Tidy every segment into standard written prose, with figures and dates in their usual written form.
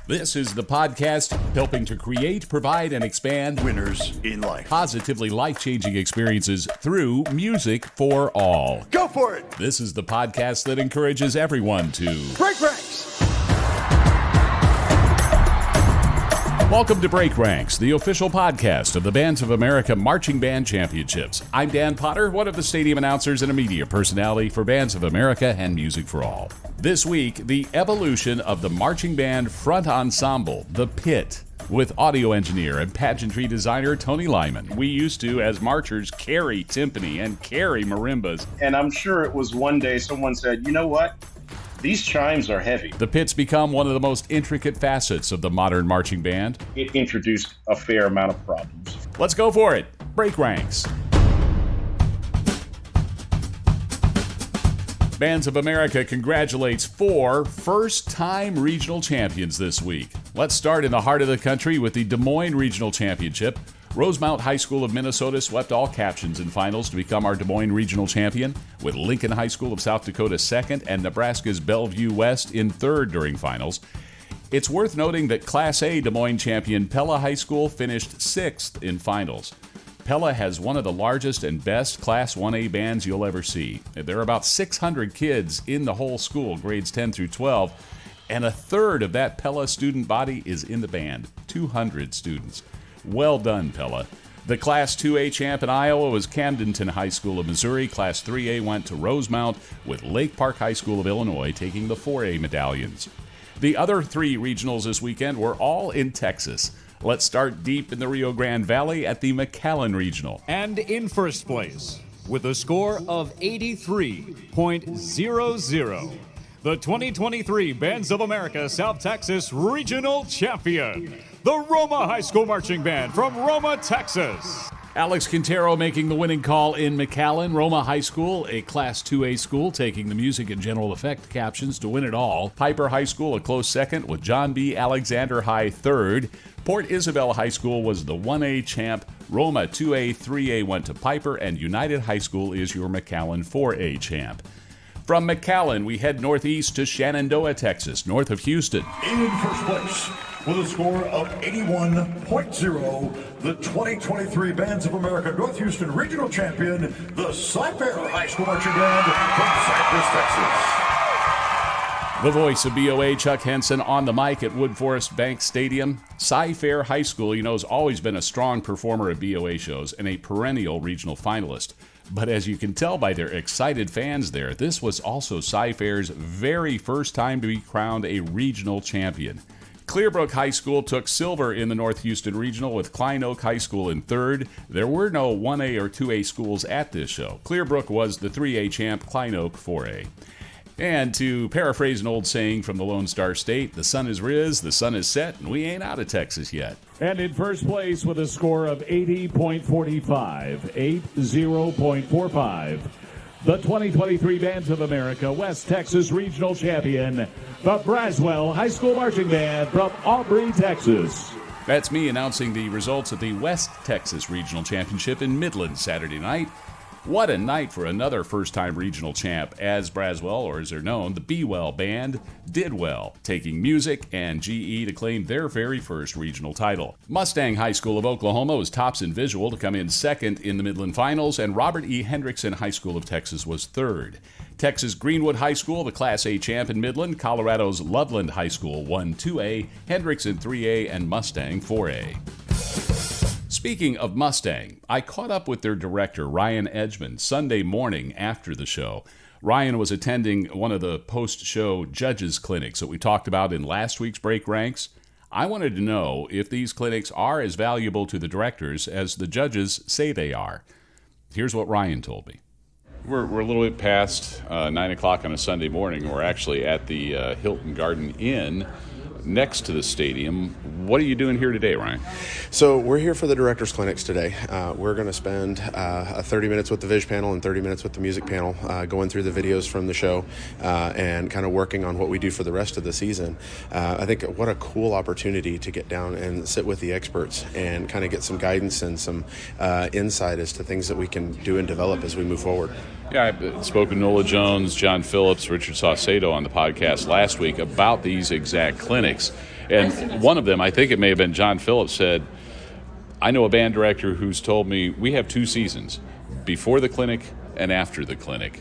This is the podcast helping to create, provide, and expand winners in life. Positively life-changing experiences through music for all. Go for it! This is the podcast that encourages everyone to break ranks. Welcome to Break Ranks, the official podcast of the Bands of America Marching Band Championships. I'm Dan Potter, one of the stadium announcers and a media personality for Bands of America and Music for All. This week, the evolution of the marching band front ensemble, The Pit, with audio engineer and pageantry designer Tony Lymon. We used to, as marchers, carry timpani and carry marimbas. And I'm sure it was one day someone said, you know what? These chimes are heavy. The Pit's become one of the most intricate facets of the modern marching band. It introduced a fair amount of problems. Let's go for it. Break Ranks. Bands of America congratulates 4 first-time regional champions this week. Let's start in the heart of the country with the Des Moines Regional Championship. Rosemount High School of Minnesota swept all captions in finals to become our Des Moines Regional Champion, with Lincoln High School of South Dakota second and Nebraska's Bellevue West in third during finals. It's worth noting that Class A Des Moines champion Pella High School finished 6th in finals. Pella has one of the largest and best Class 1A bands you'll ever see. There are about 600 kids in the whole school, grades 10 through 12, and a third of that Pella student body is in the band, 200 students. Well done, Pella. The Class 2A champ in Iowa was Camdenton High School of Missouri. Class 3A went to Rosemount, with Lake Park High School of Illinois taking the 4A medallions. The other 3 regionals this weekend were all in Texas. Let's start deep in the Rio Grande Valley at the McAllen Regional. And in first place, with a score of 83.00, the 2023 Bands of America South Texas Regional Champion, the Roma High School Marching Band from Roma, Texas. Alex Quintero making the winning call in McAllen. Roma High School, a Class 2A school, taking the music and general effect captions to win it all. Piper High School, a close second, with John B. Alexander High third. Port Isabel High School was the 1A champ. Roma 2A, 3A went to Piper, and United High School is your McAllen 4A champ. From McAllen, we head northeast to Shenandoah, Texas, north of Houston. In first place, with a score of 81.0, the 2023 Bands of America North Houston Regional Champion, the Cy-Fair High School Marching Band from Cypress, Texas. The voice of BOA, Chuck Henson, on the mic at Woodforest Bank Stadium. Cy-Fair High School, has always been a strong performer at BOA shows and a perennial regional finalist. But as you can tell by their excited fans there, this was also Cy-Fair's very first time to be crowned a regional champion. Clearbrook High School took silver in the North Houston Regional, with Klein Oak High School in third. There were no 1A or 2A schools at this show. Clearbrook was the 3A champ, Klein Oak 4A. And to paraphrase an old saying from the Lone Star State, the sun is riz, the sun is set, and we ain't out of Texas yet. And in first place with a score of 80.45, 80.45, the 2023 Bands of America West Texas Regional Champion, the Braswell High School Marching Band from Aubrey, Texas. That's me announcing the results of the West Texas Regional Championship in Midland Saturday night. What a night for another first-time regional champ, as Braswell, or as they're known, the Be Well Band, did well, taking music and GE to claim their very first regional title. Mustang High School of Oklahoma was tops in visual to come in second in the Midland Finals, and Robert E. Hendrickson High School of Texas was third. Texas Greenwood High School, the Class A champ in Midland. Colorado's Loveland High School won 2A, Hendrickson 3A, and Mustang 4A. Speaking of Mustang, I caught up with their director, Ryan Edgman, Sunday morning after the show. Ryan was attending one of the post-show judges' clinics that we talked about in last week's Break Ranks. I wanted to know if these clinics are as valuable to the directors as the judges say they are. Here's what Ryan told me. We're a little bit past 9 o'clock on a Sunday morning. We're actually at the Hilton Garden Inn next to the stadium. What are you doing here today, Ryan? So we're here for the director's clinics today. We're going to spend 30 minutes with the Viz panel and 30 minutes with the music panel, going through the videos from the show and kind of working on what we do for the rest of the season. I think what a cool opportunity to get down and sit with the experts and kind of get some guidance and some insight as to things that we can do and develop as we move forward. Yeah, I spoke with Nola Jones, John Phillips, Richard Saucedo on the podcast last week about these exact clinics. And one of them, I think it may have been John Phillips, said, I know a band director who's told me we have 2 seasons, before the clinic and after the clinic.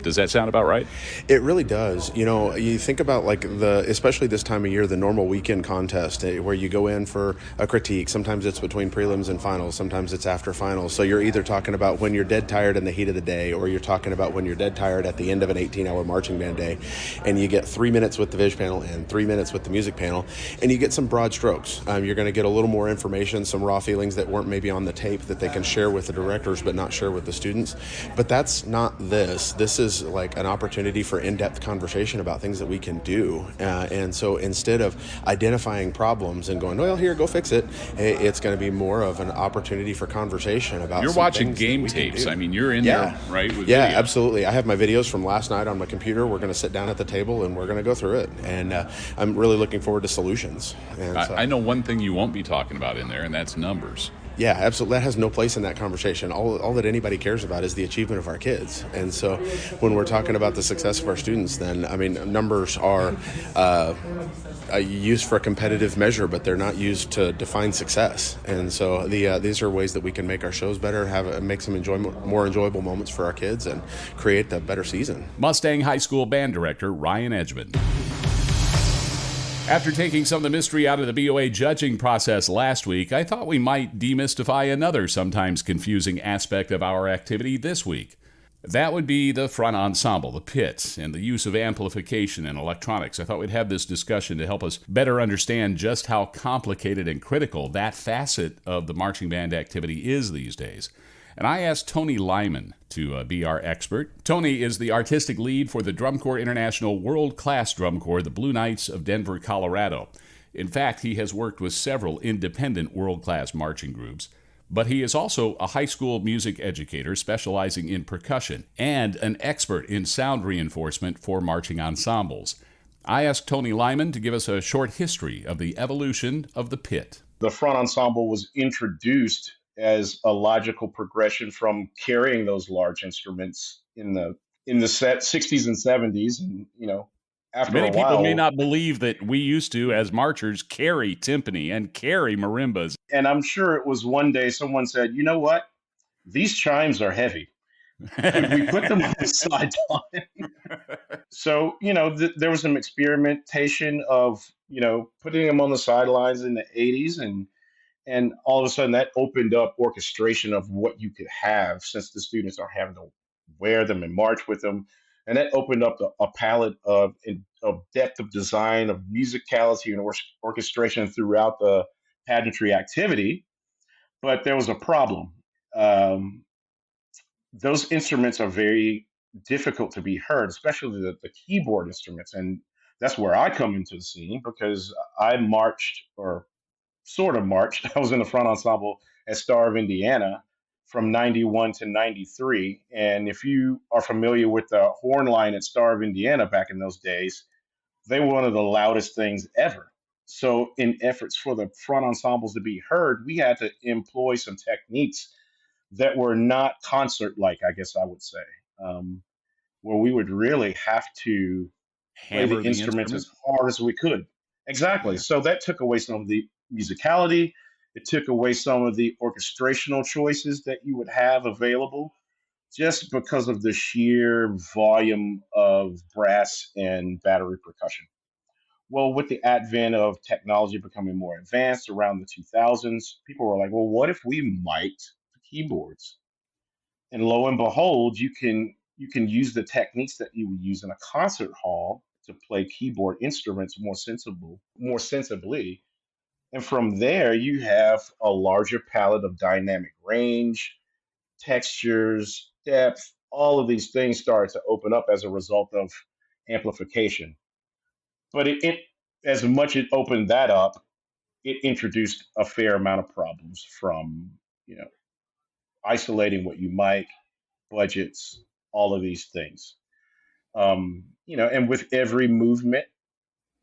Does that sound about right? It really does. You know, you think about like especially this time of year, the normal weekend contest where you go in for a critique. Sometimes it's between prelims and finals. Sometimes it's after finals. So you're either talking about when you're dead tired in the heat of the day, or you're talking about when you're dead tired at the end of an 18-hour marching band day, and you get 3 minutes with the Viz panel and 3 minutes with the music panel, and you get some broad strokes. You're going to get a little more information, some raw feelings that weren't maybe on the tape that they can share with the directors, but not share with the students. But that's not this. This is like an opportunity for in-depth conversation about things that we can do. And so instead of identifying problems and going, well, here, go fix it, it's going to be more of an opportunity for conversation about You're watching game tapes. I mean, you're in there, right? With yeah, video. Absolutely. I have my videos from last night on my computer. We're going to sit down at the table and we're going to go through it. And I'm really looking forward to solutions. And I know one thing you won't be talking about in there, and that's numbers. Yeah, absolutely. That has no place in that conversation. All that anybody cares about is the achievement of our kids. And so when we're talking about the success of our students, then, I mean, numbers are used for a competitive measure, but they're not used to define success. And so these are ways that we can make our shows better, make some more enjoyable moments for our kids, and create a better season. Mustang High School band director Ryan Edgman. After taking some of the mystery out of the BOA judging process last week, I thought we might demystify another sometimes confusing aspect of our activity this week. That would be the front ensemble, the pit, and the use of amplification and electronics. I thought we'd have this discussion to help us better understand just how complicated and critical that facet of the marching band activity is these days. And I asked Tony Lymon to be our expert. Tony is the artistic lead for the Drum Corps International World-Class Drum Corps, the Blue Knights of Denver, Colorado. In fact, he has worked with several independent world-class marching groups, but he is also a high school music educator specializing in percussion and an expert in sound reinforcement for marching ensembles. I asked Tony Lymon to give us a short history of the evolution of the pit. The front ensemble was introduced as a logical progression from carrying those large instruments in the 60s and 70s, and after Many a people while, may not believe that we used to, as marchers, carry timpani and carry marimbas. and I'm sure it was one day someone said, you know what, these chimes are heavy, could we put them on the sideline? So there was some experimentation of putting them on the sidelines in the 80s, and all of a sudden that opened up orchestration of what you could have, since the students are having to wear them and march with them. And that opened up a palette of depth of design, of musicality and orchestration throughout the pageantry activity. But there was a problem. Those instruments are very difficult to be heard, especially the keyboard instruments. And that's where I come into the scene, because I marched, or sort of marched. I was in the front ensemble at Star of Indiana from 91 to 93. And if you are familiar with the horn line at Star of Indiana back in those days, they were one of the loudest things ever. So in efforts for the front ensembles to be heard, we had to employ some techniques that were not concert-like, I guess I would say, where we would really have to play the Hammer the instruments instrument. as hard as we could. Exactly. So that took away some of the musicality. It took away some of the orchestrational choices that you would have available, just because of the sheer volume of brass and battery percussion. Well, with the advent of technology becoming more advanced around the 2000s, people were like, well, what if we mic'd the keyboards? And lo and behold, you can use the techniques that you would use in a concert hall to play keyboard instruments more sensibly. And from there, you have a larger palette of dynamic range, textures, depth. All of these things started to open up as a result of amplification. But it as much it opened that up, it introduced a fair amount of problems, from you know isolating what you mic, budgets, all of these things. And with every movement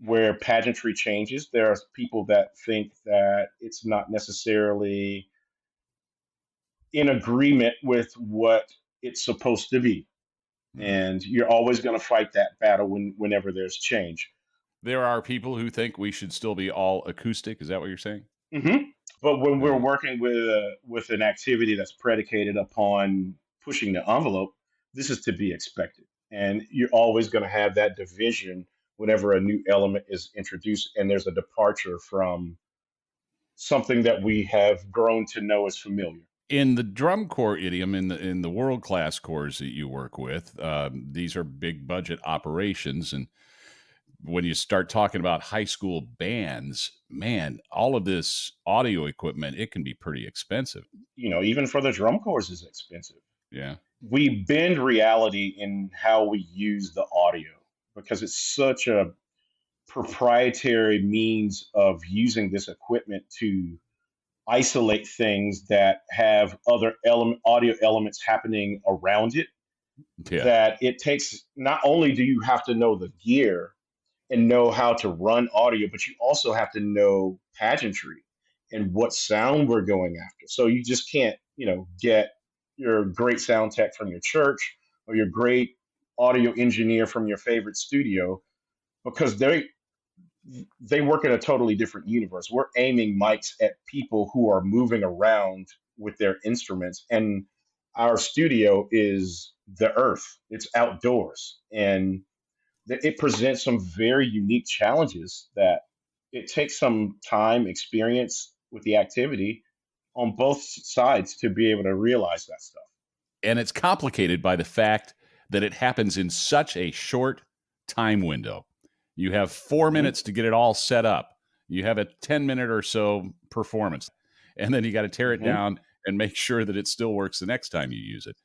where pageantry changes, there are people that think that it's not necessarily in agreement with what it's supposed to be. and you're always going to fight that battle whenever there's change. There are people who think we should still be all acoustic. Is that what you're saying? hmm But when we're Yeah. working with an activity that's predicated upon pushing the envelope, this is to be expected, and you're always going to have that division whenever a new element is introduced, and there's a departure from something that we have grown to know as familiar. In the drum corps idiom, in the world class corps that you work with, these are big budget operations, and when you start talking about high school bands, man, all of this audio equipment, it can be pretty expensive. Even for the drum corps is expensive. Yeah. We bend reality in how we use the audio because it's such a proprietary means of using this equipment to isolate things that have other audio elements happening around it, Yeah. that it takes, not only do you have to know the gear and know how to run audio, but you also have to know pageantry and what sound we're going after. So you just can't, get your great sound tech from your church or your great audio engineer from your favorite studio, because they work in a totally different universe. We're aiming mics at people who are moving around with their instruments, and our studio is the earth. It's outdoors, and it presents some very unique challenges that it takes some time, experience with the activity on both sides to be able to realize that stuff. And it's complicated by the fact that it happens in such a short time window. You have 4 hmm minutes to get it all set up. You have a 10-minute or so performance, and then you got to tear it hmm down and make sure that it still works the next time you use it.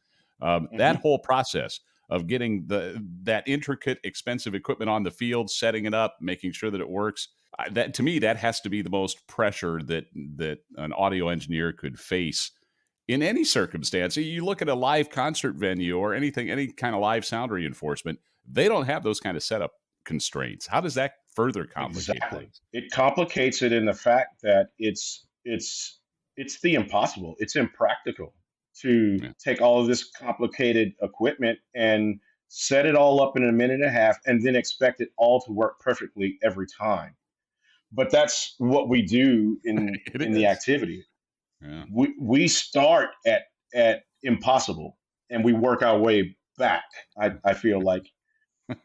That hmm whole process of getting that intricate, expensive equipment on the field, setting it up, making sure that it works, that to me, that has to be the most pressure that an audio engineer could face in any circumstance. You look at a live concert venue or anything, any kind of live sound reinforcement, they don't have those kind of setup constraints. How does that further complicate Exactly. things? It complicates it in the fact that it's the impossible. It's impractical to Yeah. take all of this complicated equipment and set it all up in a minute and a half and then expect it all to work perfectly every time. But that's what we do in It in the is. activity. Yeah. We start at impossible and we work our way back. I feel like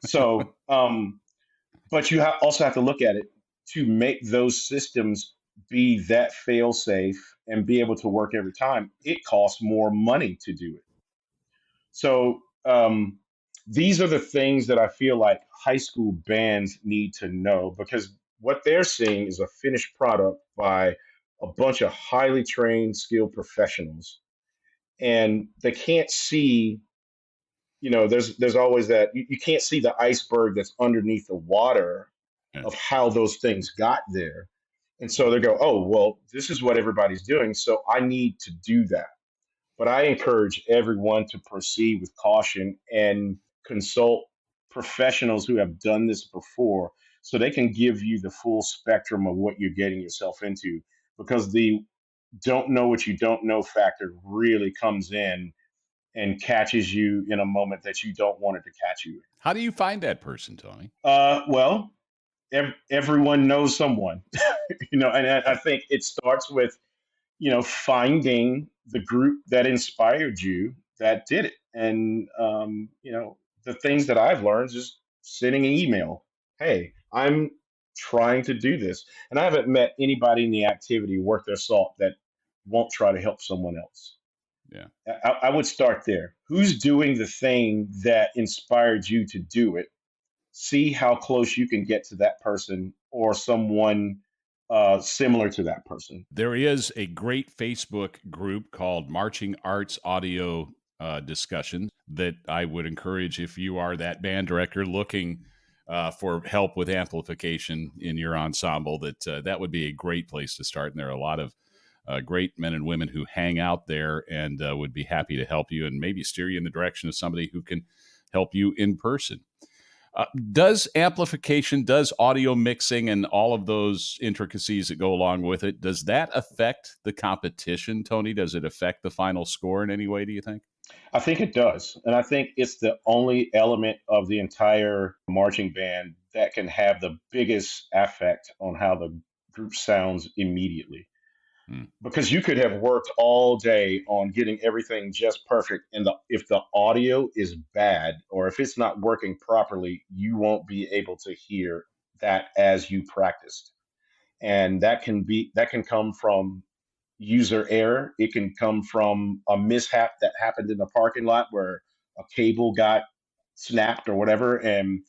so. But you also have to look at it to make those systems be that fail safe and be able to work every time. It costs more money to do it. So these are the things that I feel like high school bands need to know, because what they're seeing is a finished product by a bunch of highly trained, skilled professionals, and they can't see. There's always that you can't see the iceberg that's underneath the water Yeah. of how those things got there. And so they go, oh, well, this is what everybody's doing, so I need to do that. But I encourage everyone to proceed with caution and consult professionals who have done this before so they can give you the full spectrum of what you're getting yourself into, because the don't know what you don't know factor really comes in and catches you in a moment that you don't want it to catch you. How do you find that person, Tony? Well, everyone knows someone, and I think it starts with, finding the group that inspired you that did it. And, the things that I've learned is sending an email. Hey, I'm trying to do this. And I haven't met anybody in the activity worth their salt that won't try to help someone else. Yeah. I would start there. Who's doing the thing that inspired you to do it? See how close you can get to that person or someone similar to that person. There is a great Facebook group called Marching Arts Audio Discussion that I would encourage, if you are that band director looking for help with amplification in your ensemble, that would be a great place to start. And there are a lot of great men and women who hang out there and would be happy to help you and maybe steer you in the direction of somebody who can help you in person. Does amplification, does audio mixing, and all of those intricacies that go along with it, does that affect the competition, Tony? Does it affect the final score in any way, do you think? I think it does. And I think it's the only element of the entire marching band that can have the biggest effect on how the group sounds immediately. Hmm. Because you could have worked all day on getting everything just perfect, and if the audio is bad or if it's not working properly, you won't be able to hear that as you practiced. And that can come from user error. It can come from a mishap that happened in the parking lot where a cable got snapped or whatever, and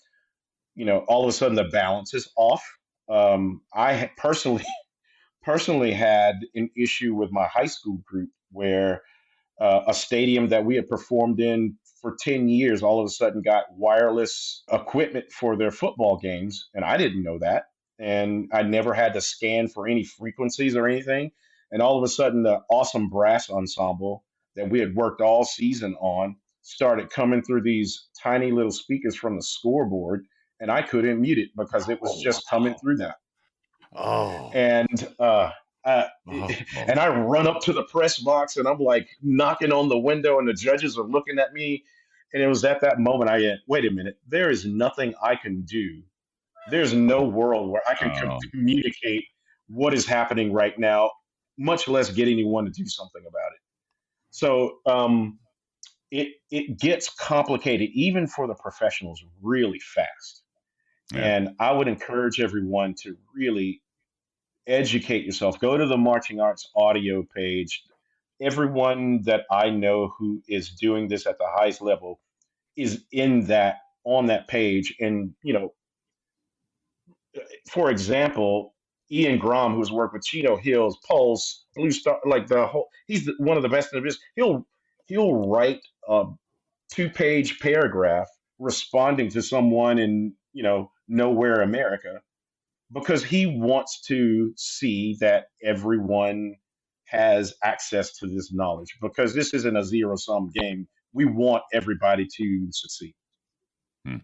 all of a sudden the balance is off. Personally personally had an issue with my high school group where a stadium that we had performed in for 10 years all of a sudden got wireless equipment for their football games. And I didn't know that. And I never had to scan for any frequencies or anything. And all of a sudden, the awesome brass ensemble that we had worked all season on started coming through these tiny little speakers from the scoreboard. And I couldn't mute it because it was Oh, just coming wow. through that. Oh, And uh, oh, and I run up to the press box and I'm like knocking on the window, and the judges are looking at me. And it was at that moment I went, wait a minute, there is nothing I can do. There's no world where I can oh, communicate what is happening right now, much less get anyone to do something about it. So it gets complicated even for the professionals really fast. yeah. And I would encourage everyone to really educate yourself. Go to the marching arts audio page. Everyone that I know who is doing this at the highest level is in that on that page. And for example, Ian Grom, who's worked with Chino Hills, Pulse, Blue Star, like the whole, one of the best in the business. He'll write a 2-page paragraph responding to someone in nowhere America, because he wants to see that everyone has access to this knowledge, because this isn't a zero sum game. We want everybody to succeed. Hmm.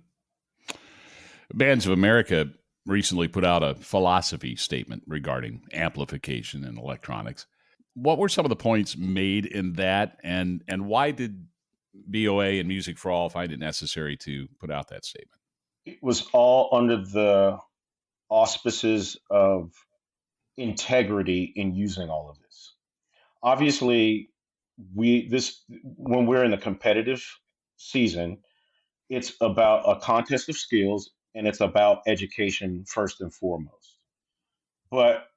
Bands of America recently put out a philosophy statement regarding amplification in electronics. What were some of the points made in that, and why did BOA and Music for All find it necessary to put out that statement? It was all under the auspices of integrity in using all of this. Obviously, we this when we're in a competitive season, it's about a contest of skills and it's about education first and foremost. But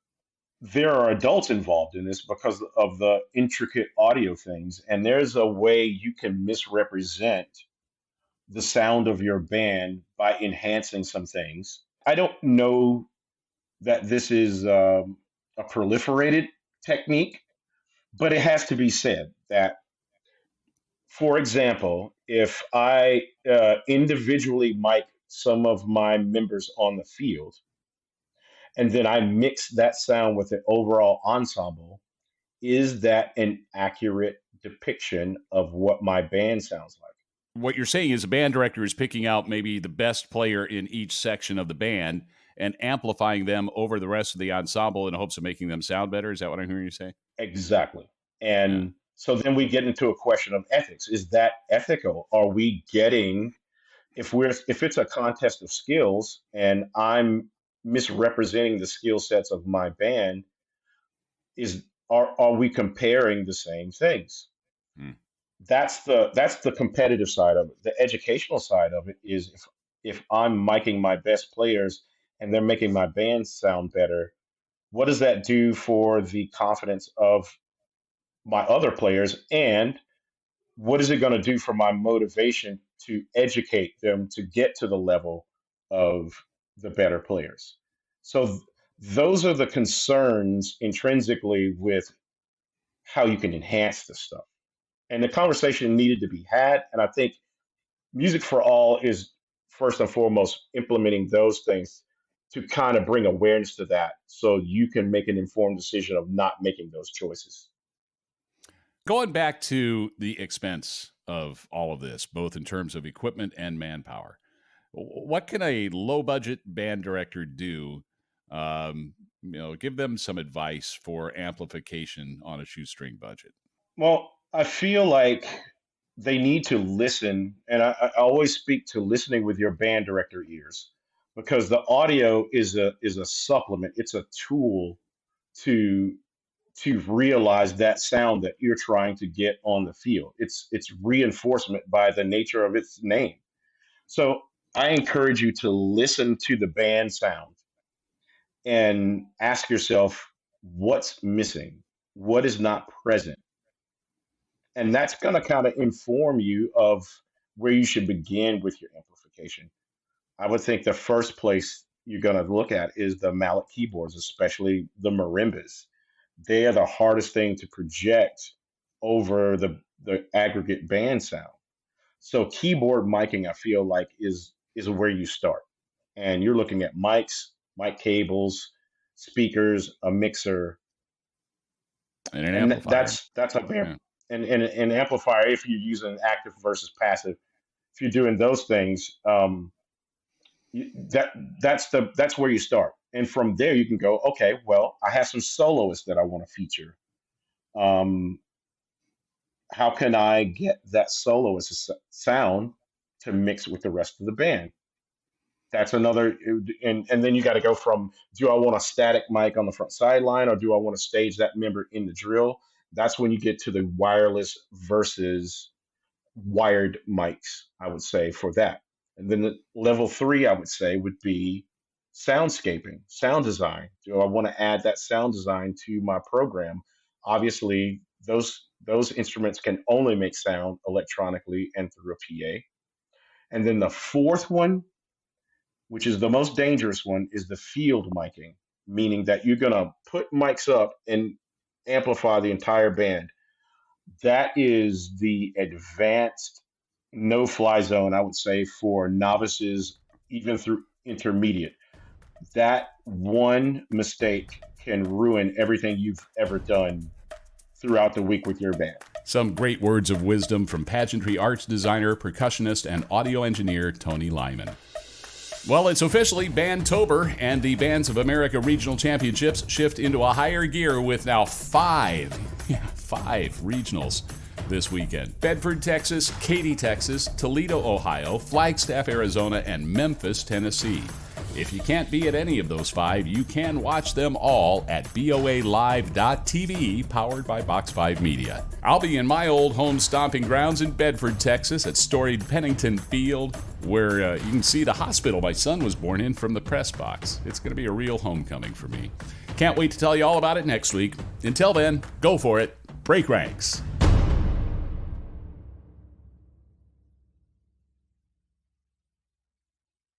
there are adults involved in this because of the intricate audio things, and there's a way you can misrepresent the sound of your band by enhancing some things. I don't know that this is a proliferated technique, but it has to be said that, for example, if I individually mic some of my members on the field, and then I mix that sound with the overall ensemble, is that an accurate depiction of what my band sounds like? What you're saying is a band director is picking out maybe the best player in each section of the band and amplifying them over the rest of the ensemble in hopes of making them sound better. Is that what I'm hearing you say? Exactly. Yeah. And so then we get into a question of ethics. Is that ethical? Are we getting, if it's a contest of skills and I'm misrepresenting the skill sets of my band, is are we comparing the same things? Hmm. That's the competitive side of it. The educational side of it is, if I'm miking my best players and they're making my band sound better, what does that do for the confidence of my other players, and what is it going to do for my motivation to educate them to get to the level of the better players? So those are the concerns intrinsically with how you can enhance this stuff. And the conversation needed to be had. And I think Music for All is first and foremost implementing those things to kind of bring awareness to that so you can make an informed decision of not making those choices. Going back to the expense of all of this, both in terms of equipment and manpower, what can a low budget band director do? Give them some advice for amplification on a shoestring budget. Well, I feel like they need to listen. And I always speak to listening with your band director ears, because the audio is a supplement. It's a tool to realize that sound that you're trying to get on the field. It's reinforcement by the nature of its name. So I encourage you to listen to the band sound and ask yourself what's missing, what is not present, and that's going to kind of inform you of where you should begin with your amplification. I would think the first place you're going to look at is the mallet keyboards, especially the marimbas. They are the hardest thing to project over the aggregate band sound. So keyboard miking, I feel like is where you start, and you're looking at mics, mic cables, speakers, a mixer, And an and amplifier. that's a Yeah. and an amplifier. If you're using active versus passive, if you're doing those things, that's where you start, and from there you can go. Okay, well, I have some soloists that I want to feature. Um, how can I get that soloist sound to mix with the rest of the band? That's another, and then you got to go from, do I want a static mic on the front sideline, or do I want to stage that member in the drill? That's when you get to the wireless versus wired mics, I would say, for that. And then the level three, I would say, would be soundscaping, sound design. Do I want to add that sound design to my program? Obviously, those instruments can only make sound electronically and through a PA. And then the fourth one, which is the most dangerous one, is the field miking, meaning that you're going to put mics up and amplify the entire band. That is the advanced no fly zone, I would say, for novices, even through intermediate. That one mistake can ruin everything you've ever done throughout the week with your band. Some great words of wisdom from pageantry arts designer, percussionist, and audio engineer Tony Lymon. Well, it's officially Bandtober, and the Bands of America Regional Championships shift into a higher gear with now five regionals this weekend. Bedford, Texas, Katy, Texas, Toledo, Ohio, Flagstaff, Arizona, and Memphis, Tennessee. If you can't be at any of those five, you can watch them all at boalive.tv, powered by Box 5 Media. I'll be in my old home stomping grounds in Bedford, Texas, at storied Pennington Field, where you can see the hospital my son was born in from the press box. It's going to be a real homecoming for me. Can't wait to tell you all about it next week. Until then, go for it. Break ranks.